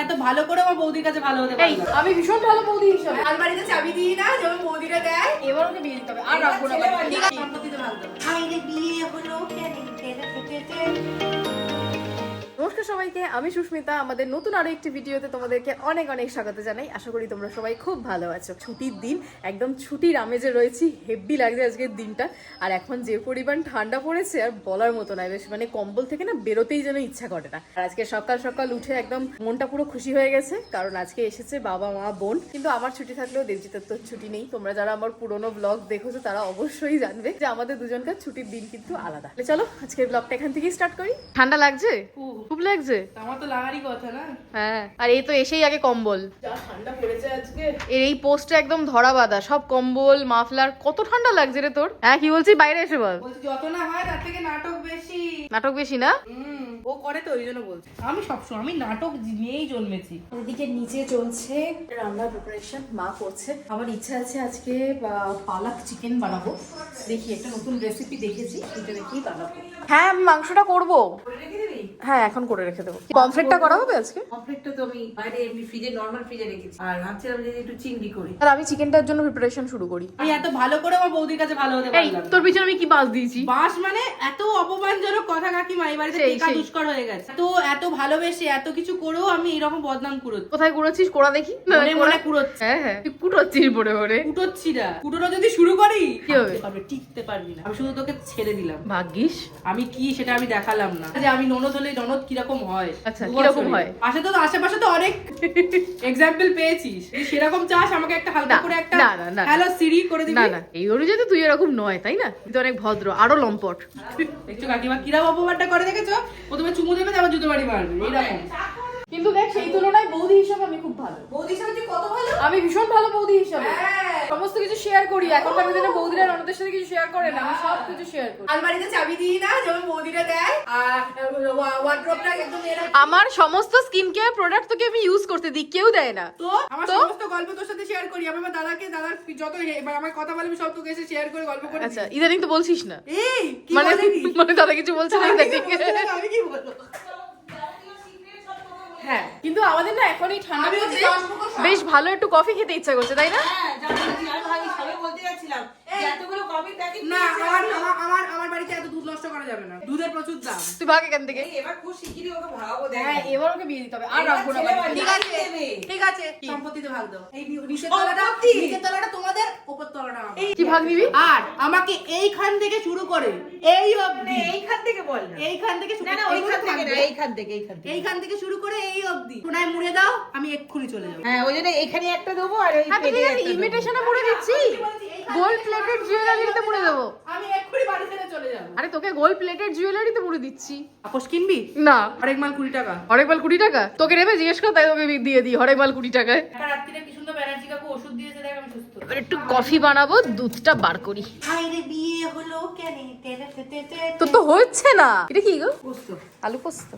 এত ভালো করে আমার বৌদির কাছে ভালো হতে পারি না। আমি ভীষণ ভালো বৌদি হিসাবে আলমারিতে চাবি দিই না, যেমন বৌদিরা দেয়। এবার ওকে বিয়ে দিতে হবে আর রাখবো না বাড়িতে। ঠিক আছে, সম্পত্তিতে ভাগ দেবো। আইরে বিয়ে হলো কেন? নমস্কার সবাইকে, আমি সুস্মিতা। আমাদের নতুন আরো একটি ভিডিওতে তোমাদেরকে অনেক অনেক স্বাগত জানাই। আশা করি তোমরা সবাই খুব ভালো আছো। ছুটির দিন, একদম ছুটির আমেজে রয়েছি। হেব্বি লাগছে আজকের দিনটা। আর এখন যে পরিমাণ ঠান্ডা পড়েছে আর বলার মতো নয়, বেশ মানে কম্বল থেকে না বেরোতেই যেন ইচ্ছা করে না। আর আজকে সকাল সকাল উঠে একদম মনটা পুরো খুশি হয়ে গেছে, কারণ আজকে এসেছে বাবা মা বোন। কিন্তু আমার ছুটি থাকলেও দেবজিতের তো ছুটি নেই। তোমরা যারা আমার পুরোনো ব্লগ দেখেছো তারা অবশ্যই জানবে যে আমাদের দুজনকার ছুটির দিন কিন্তু আলাদা। চলো আজকের ব্লগটা এখান থেকেই স্টার্ট করি। ঠান্ডা লাগছে? খুব লাগছে। আমার তো লাগারই কথা না। হ্যাঁ, আর এই তো এসেই আগে কম্বল। যা ঠান্ডা পড়েছে আজকে। এর এই পোস্টে একদম ধরা বাঁধা সব কম্বল মাফলার। কত ঠান্ডা লাগছে রে তোর। হ্যাঁ কি বলছিস, বাইরে এসে বল। বলছি যত না হয় তার থেকে নাটক বেশি। নাটক বেশি না? ও করে তো, ওই জন্য বলছি। আমি সবসময় আমি নাটক নিয়েই জন্মেছি। এদিকে নিচে চলছে রান্নার প্রিপারেশন, মা করছে। আমার ইচ্ছা আছে আজকে পালাক চিকেন বানাবো। দেখি একটা নতুন রেসিপি দেখেছি, এটা দেখেই বানাবো। হ্যাঁ আমি মাংসটা করবো। হ্যাঁ এখন করে রেখে দেবো। পমফ্রেটটা করা হবে আজকে? কমপ্লিটটা তো আমি বাইরে এমনি ফ্রিজে, নরমাল ফ্রিজে রেখেছি। আর ভাবছিলাম যে একটু চিংড়ি করি। আর আমি চিকেনটার জন্য প্রিপারেশন শুরু করি। আমি এত ভালো করে আমার বৌদির কাছে ভালো হতে এই পারলাম না। তোর পিছনে আমি কি বাস দিয়েছি? বাস মানে এত অপমানজনক কথা কাকিমা, এই বাড়িতে টেকা দুষ্কর হয়ে গেছে। তো এত ভালোবেসে এত কিছু করেও আমি এরকম বদনাম কুড়োচ্ছি। কোথায় কুড়োচ্ছিস? কোড়া দেখি। মনে মনে কুড়োচ্ছি। হ্যাঁ হ্যাঁ তুই কুড়োচ্ছিস ভরে ভরে। কুটোচ্ছি না, কুটোনো যদি শুরু করি কি হবে? টিকতে পারবি না। আমি শুধু তোকে ছেড়ে দিলাম। ভাগ্যিস। আমি কি সেটা আমি দেখালাম না, যে আমি ননদ হলে ননদ কিরকম হয়। আচ্ছা, কিরকম হয়? আশেপাশে তো অনেক এক্সাম্পল পেয়েছিস। যদি সেরকম চাস আমাকে একটা হালকা করে একটা না। হ্যালো সিরি করে দিবি। না এই অনুযায়ী তো তুই এরকম নয়, তাই না? তুই তো অনেক ভদ্র, আরো লম্পট। দেখছো কাকিমা কিরকম অপমানটা করে, দেখেছো? প্রথমে চুমু দেবে, তারপর জুতো বাড়ি মারবে, এইরকম। কিন্তু দেখ সেই তুলনায় বৌদি হিসাবে আমি খুব ভালো। বৌদি হিসাবে তুই কত ভালো। আমি ভীষণ ভালো বৌদি হিসাবে। হ্যাঁ। সমস্ত কিছু শেয়ার করি। এখনকার দিনে বৌদিরা ননদের সাথে কিছু শেয়ার করে না, আমি সব কিছু শেয়ার করি। আলমারিতে চাবি দিই না, যেমন বৌদিরা দেয়। আর ওয়ার্ড্রোবটা একদম আমার সমস্ত স্কিন কেয়ার প্রোডাক্ট তোকে আমি ইউজ করতে দিই, কেউ দেয় না। তো আমার সমস্ত গল্প তোর সাথে শেয়ার করি। আমি আমার দাদার যত আমার কথা বলবি সব তোকে এসে শেয়ার করে গল্প করে। আচ্ছা ইদানিং তো বলছিস না। এই কি মানে বলে দাদা কিছু বলছে না ইদানিং। আমি কি বলবো? হ্যাঁ কিন্তু আমাদের না এখন এই ঠান্ডা আমি মধ্যে হচ্ছে বেশ ভালো একটু কফি খেতে ইচ্ছা করছে, তাই না? হ্যাঁ, না, আমার বাড়িতে এত দুধ নষ্ট করা যাবে না। দুধের প্রচুর দাম। তুই ভাগ এখান থেকে। এবার খুব শিগগিরই ওকে ভাগাবো। হ্যাঁ এবার ওকে বিয়ে দিতে হবে আর রাখবো না বাড়িতে। ঠিক আছে সম্পত্তিতে ভাগ দাও। এই নিচের তলাটা তোমাদের, উপর তলাটা আমার। কি ভাগ নিবি? আর আমাকে এইখান থেকে শুরু করে এই অবধি, এইখান থেকে বল না। এইখান থেকে শুরু না না ওইখান থেকে না, এইখান থেকে এইখান থেকে শুরু করে এই অবধি কোনায় মুড়ে দাও, আমি এক্ষুনি চলে যাবো। হ্যাঁ ওই জন্য এখানে একটা দেবো আর ওই হ্যাঁ পেটে একটা দেবো। ইমিটেশনে মুড়ে দিচ্ছি। গোল্ড প্লেটেড জুয়েলারিতে মুড়ে দেবো। আমি এক্ষুনি বাড়ি ছেড়ে চলে যাবো। আরে তোকে গোল্ড প্লেটেড জুয়েলারিতে মুড়ে দিচ্ছি। আপোষ কিনবি? না আরেক মাল 20 টাকা। হরেক মাল 20 টাকা? তোকে নেবে জিজ্ঞেস কর, তাই তোকে দিয়ে দিই হরেক মাল 20 টাকায়। একটা রাত্রিরে কি সুন্দর ব্যানার্জি কাকু ওষুধ দিয়েছে, দেখ আমি সুস্থ। এবার একটু কফি বানাবো, দুধটা বার করি। হাইরে বিয়ে হলো কেন? তোর তো হচ্ছে না। এটা কি গো? পোস্ত। আলু পোস্ত?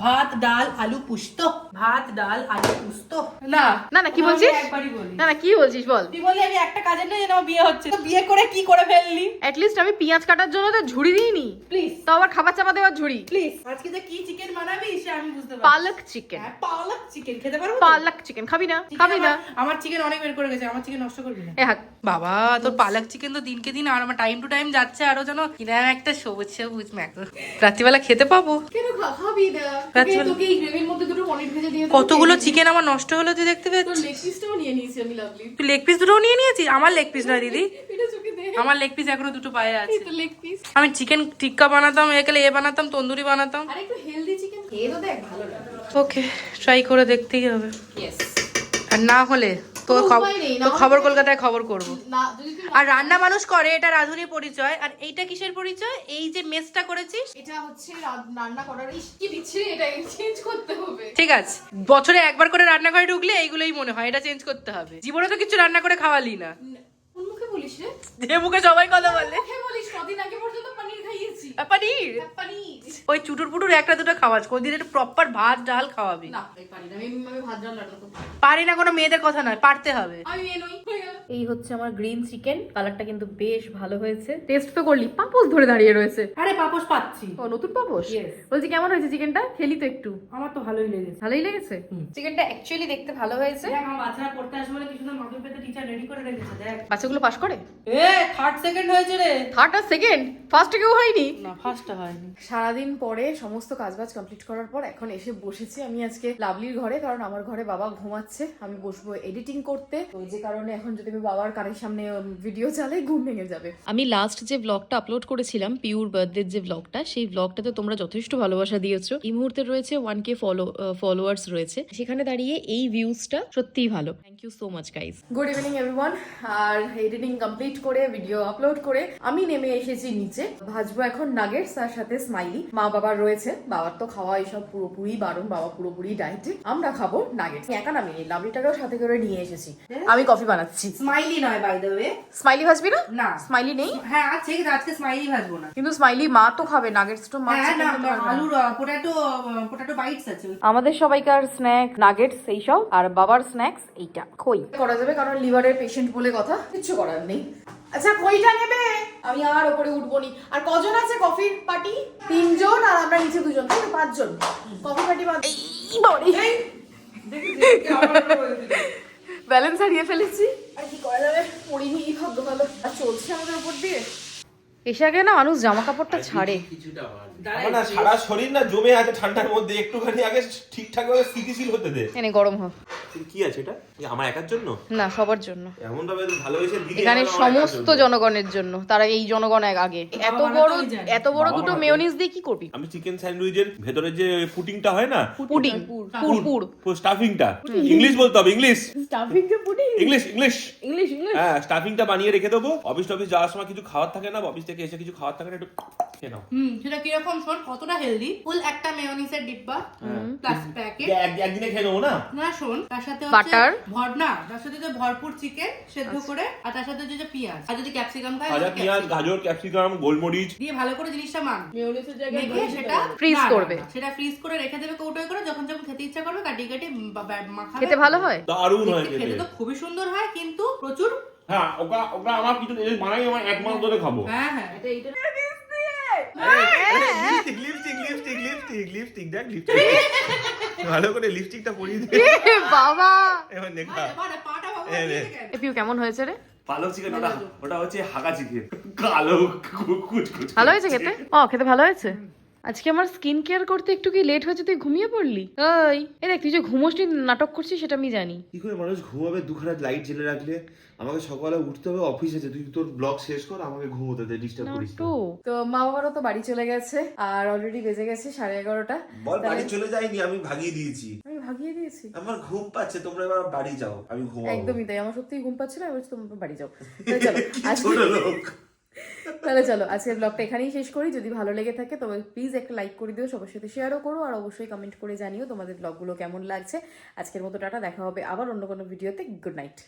ভাত ডাল আলু পুস্ত। ভাত ডাল আলু পুস্ত। না না কি বলছিস? আমি একবারই বলি। না কি বলছিস বল। তুই বললি আমি একটা কাজের নয় যেন আমার বিয়ে হচ্ছে। তো বিয়ে করে কি করে ফেললি? এট লিস্ট আমি পেঁয়াজ কাটার জন্য তো ঝুড়ি দিইনি। প্লিজ তো আবার খাবার চাপা দেওয়ার ঝুড়ি। প্লিজ আজকে যে কি চিকেন বানাবি সে আমি বুঝতে পারছি। পালক চিকেন। হ্যাঁ, পালক চিকেন খেতে পারবো তো? পালক চিকেন খাবি না? খাবি না? আমার চিকেন অনেক বের করে গেছে, আমার চিকেন নষ্ট করবি না। এ হাক বাবা তোর পালক চিকেন তো দিনকে দিন আর আমার টাইম টু টাইম যাচ্ছে, আরো যেন কিরকম একটা সবুজ সবুজ ম্যাকরো রাত্রিবেলা খেতে পাবো। কেন খাবি না? তোকে এই গ্রেভির মধ্যে দুটো পনির ভেজে দিয়ে দেব। কতগুলো চিকেন আমার নষ্ট হলো তুই দেখতে তোর পাচ্ছিস? লেগ পিসটাও নিয়ে নিয়েছি আমি, লাভলি। তুই লেগ পিস দুটো নিয়ে নিয়েছিস? আমার লেগ পিস নয় দিদি, এটা চোখে দে। আমার লেগ পিস এখনো দুটো পায়ে আছে। এই তো লেগ পিস। আমি চিকেন টিক্কা বানাতাম, একালে এ বানাতাম, তন্দুরি বানাতাম। আর একটু হেলদি চিকেন খেয়ে তো দেখ, ভালো লাগে। ওকে ট্রাই করে দেখতেই হবে। ইয়েস। আর না হলে তো কোনো উপায় নেই, না তো হলে- খবর কলকাতায় খবর করব। না যদি তুই আর রান্না মানুষ করে, এটা রাঁধুনি পরিচয়। আর এইটা কিসের পরিচয়? এই যে মেসটা করেছিস। এটা হচ্ছে রান্না করার কি বিচ্ছিরি, এটা চেঞ্জ করতে হবে। ঠিক আছে, বছরে একবার করে রান্নাঘরে ঢুকলে এইগুলোই মনে হয়, এটা চেঞ্জ করতে হবে। জীবনে তো কিছু রান্না করে খাওয়ালি না। কোন মুখে বলিস রে? যে মুখে সবাই কথা বলে। মুখে বলিস, কদিন আগে পর্যন্ত পনির খাইয়েছি। পানির ওই চুটুর পুটুর একটা দুটো খাওয়াস, কোনদিন একটু প্রপার ভাত ডাল খাওয়াবি। না আমি পারি না, আমি ভাত ডাল রান্না করতে পারি। পারি না কোনো মেয়েদের কথা নয়, পারতে হবে। আমি মেয়ে নই, হয়ে গেল। এই হচ্ছে আমার গ্রিন চিকেন, কালারটা কিন্তু বেশ ভালো হয়েছে। টেস্ট তো করলি, পাপোশ ধরে দাঁড়িয়ে রয়েছে। আরে পাপোশ পাচ্ছি। ও নতুন পাপোশ? Yes. বলছি কেমন হয়েছে চিকেনটা? খেলি তো একটু। আমার তো ভালোই লেগেছে। ভালোই লেগেছে চিকেনটা, অ্যাকচুয়ালি দেখতে ভালো হয়েছে। দেখ আমার বাচ্চারা পড়তে আসবে বলে কি সুন্দর মাদুর পেতে টিচার রেডি করে রেখেছে, দেখ। বাচ্চাগুলো পাস করে? এ থার্ড সেকেন্ড হয়েছে রে। থার্ড আর সেকেন্ড, ফার্স্টে কেউ হয়নি। না ফার্স্টটা হয়নি। সারাদিন পরে সমস্ত কাজবাজ কমপ্লিট করার পর এখন এসে বসেছি আমি আজকে লাভলির ঘরে, কারণ আমার ঘরে বাবা ঘুমাচ্ছে, আমি বসবো এডিটিং করতে। তো যে কারণে এখন যদি আমি বাবার কানের সামনে ভিডিও চালাই ঘুম ভেঙে যাবে। আমি লাস্ট যে ব্লগটা আপলোড করেছিলাম পিউর বার্থডে যে ব্লগটা, সেই ব্লগটাতে তোমরা যথেষ্ট ভালোবাসা দিয়েছো। এই মুহূর্তে রয়েছে 1K ফলোয়ার্স রয়েছে, সেখানে দাঁড়িয়ে এই ভিউজটা সত্যিই ভালো। Thank you so much guys. Good evening everyone. আর এডিটিং কমপ্লিট করে ভিডিও আপলোড করে আমি নেমে এসেছি নিচে, ভাজবো এখন নাগেটস আর সাথে স্মাইলি। মা বাবার রয়েছে, বাবার তো খাওয়া এইসব পুরোপুরি বারণ, বাবা পুরোপুরি ডায়েটে। আমরা খাবো নাগেটস, একা নামিয়ে লাভলিটাকেও সাথে করে নিয়ে এসেছি। আমি কফি বানাচ্ছি। স্মাইলি নয় বাই দ্য ওয়ে। স্মাইলি ভাজবি না? না স্মাইলি নেই। হ্যাঁ আছে, কিন্তু আজকে স্মাইলি ভাজবো না। কিন্তু স্মাইলি মা তো খাবে নাগেটস, তো মা হ্যাঁ chicken না, খেতে পারবে না। আলুর পোটাটো বাইটস আছে। আমাদের সবাইকার স্ন্যাক নাগেটস এইসব, আর বাবার স্ন্যাক্স এইটা খই করা যাবে, কারণ লিভারের পেশেন্ট বলে কথা, কিছু করার নেই। আচ্ছা খইটা নেবে, আমি আর ওপরে উঠবো নি। আর কজন আছে কফির পার্টি? 3 জন, আর আমরা নিচে 2 জন, তাই তো 5 জন কফি পার্টি। ব্যালেন্স হারিয়ে ফেলেছি, আর কি করা যাবে, পড়িনি ভাগ্য ভালো। আর চলছে আমাদের উপর দিয়ে। এসে আগে না মানুষ জামা কাপড়টা ছাড়ে। আমার না সারা শরীর না জমে আছে ঠান্ডার মধ্যে, একটুখানি আগে ঠিকঠাক ভাবে স্থিতিশীল হতে দে। এনে গরম হোক কি আছে এটা? আমার একার জন্য না, সবার জন্য। এমন ভাবে ভালোবেসে দিদি এখানে সমস্ত জনগণের জন্য, তারা এই জনগণ আগে। এত বড় দুটো মেয়োনিজ দিয়ে কি করবি? আমি চিকেন স্যান্ডউইচের ভেতরে যে পুডিংটা হয় না, পুডিং, পুর স্টাফিংটা, ইংলিশ বলতে হবে, ইংলিশ স্টাফিং কে পুডিং, ইংলিশ ইংলিশ ইংলিশ। হ্যাঁ, স্টাফিংটা বানিয়ে রেখে দেবো। অফিস যাওয়ার সময় কিছু খাওয়ার থাকে না, অফিস থেকে এসে কিছু খাওয়ার থাকে না, একটু খেয়ে নাও। সেটা কিরকম শোন, কতটা হেলদি। ফুল একটা মেয়োনিজের ডিব্বা প্লাস প্যাকেট, একদিনে খেয়ে নেবো না। না শোন, তার সাথে বাটার, তার সাথে যে ভরপুর চিকেন সেদ্ধ করে, আর তার সাথে যে পেঁয়াজ, আর যদি ক্যাপসিকাম খায় ভাজা পেঁয়াজ, গাজর, ক্যাপসিকাম, গোলমরিচ দিয়ে ভালো করে জিনিসটা মেয়োনিজের জায়গায় সেটা ফ্রিজ করবে। সেটা ফ্রিজ করে রেখে দেবে কৌটোয় করে, যখন খেতে ইচ্ছা করবে কাটি কাটি মাখাবে। খেতে ভালো হয়, দারুণ হয় খেতে খেতে। তো খুবই সুন্দর হয়, কিন্তু প্রচুর। হ্যাঁ, ওটা আমার কিছু বানাই, আমার 1 মাস ধরে খাবো। হ্যাঁ হ্যাঁ, লিপস্টিক দেখ, ভালো করে লিপস্টিকটা পরিয়ে দে বাবা। এবার দেখা পাটা বাবা এই রে। এপিউ কেমন হয়েছে রে? পালক চিকেন, ওটা হচ্ছে হাগা চিকেন, কালো কুচকুচ। ভালো হয়েছে খেতে? খেতে ভালো হয়েছে। আজকে আমার স্কিন কেয়ার করতে একটু কি লেট হয়েছে, তুই ঘুমিয়ে পড়লি? এই দেখ, তুই যে ঘুমোসনি নাটক করছিস সেটা আমি জানি। কি করে মানুষ ঘুমাবে? দুখানা লাইট জেলে রাখলে। আমাকে সকালে উঠতে হবে, অফিস আছে, তুই তোর ব্লগ শেষ কর, আমাকে ঘুমোতে দে, ডিস্টার্ব করিস না। তো মা বাবারও তো বাড়ি চলে গেছে, আর অলরেডি বেজে গেছে 11:30। বল বাড়ি চলে যাইনি, আমি ভাগিয়ে দিয়েছি। আমি ভাগিয়ে দিয়েছি? আমার ঘুম পাচ্ছে, তোমরা এবার বাড়ি যাও, আমি ঘুমাবো। একদমই তাই, আমার সত্যিই ঘুম পাচ্ছে না, আমি বলছি তোমরা বাড়ি যাও। চলো ছোট লোক। তাহলে চলো আজকের ব্লগটা এখানেই শেষ করি। যদি ভালো লেগে থাকে তবে প্লিজ একটা লাইক করে দিও, সবার সাথে শেয়ারও করো, আর অবশ্যই কমেন্ট করে জানিও তোমাদের ব্লগগুলো কেমন লাগছে। আজকের মতো টাটা, দেখা হবে আবার অন্য কোনো ভিডিওতে। Good night.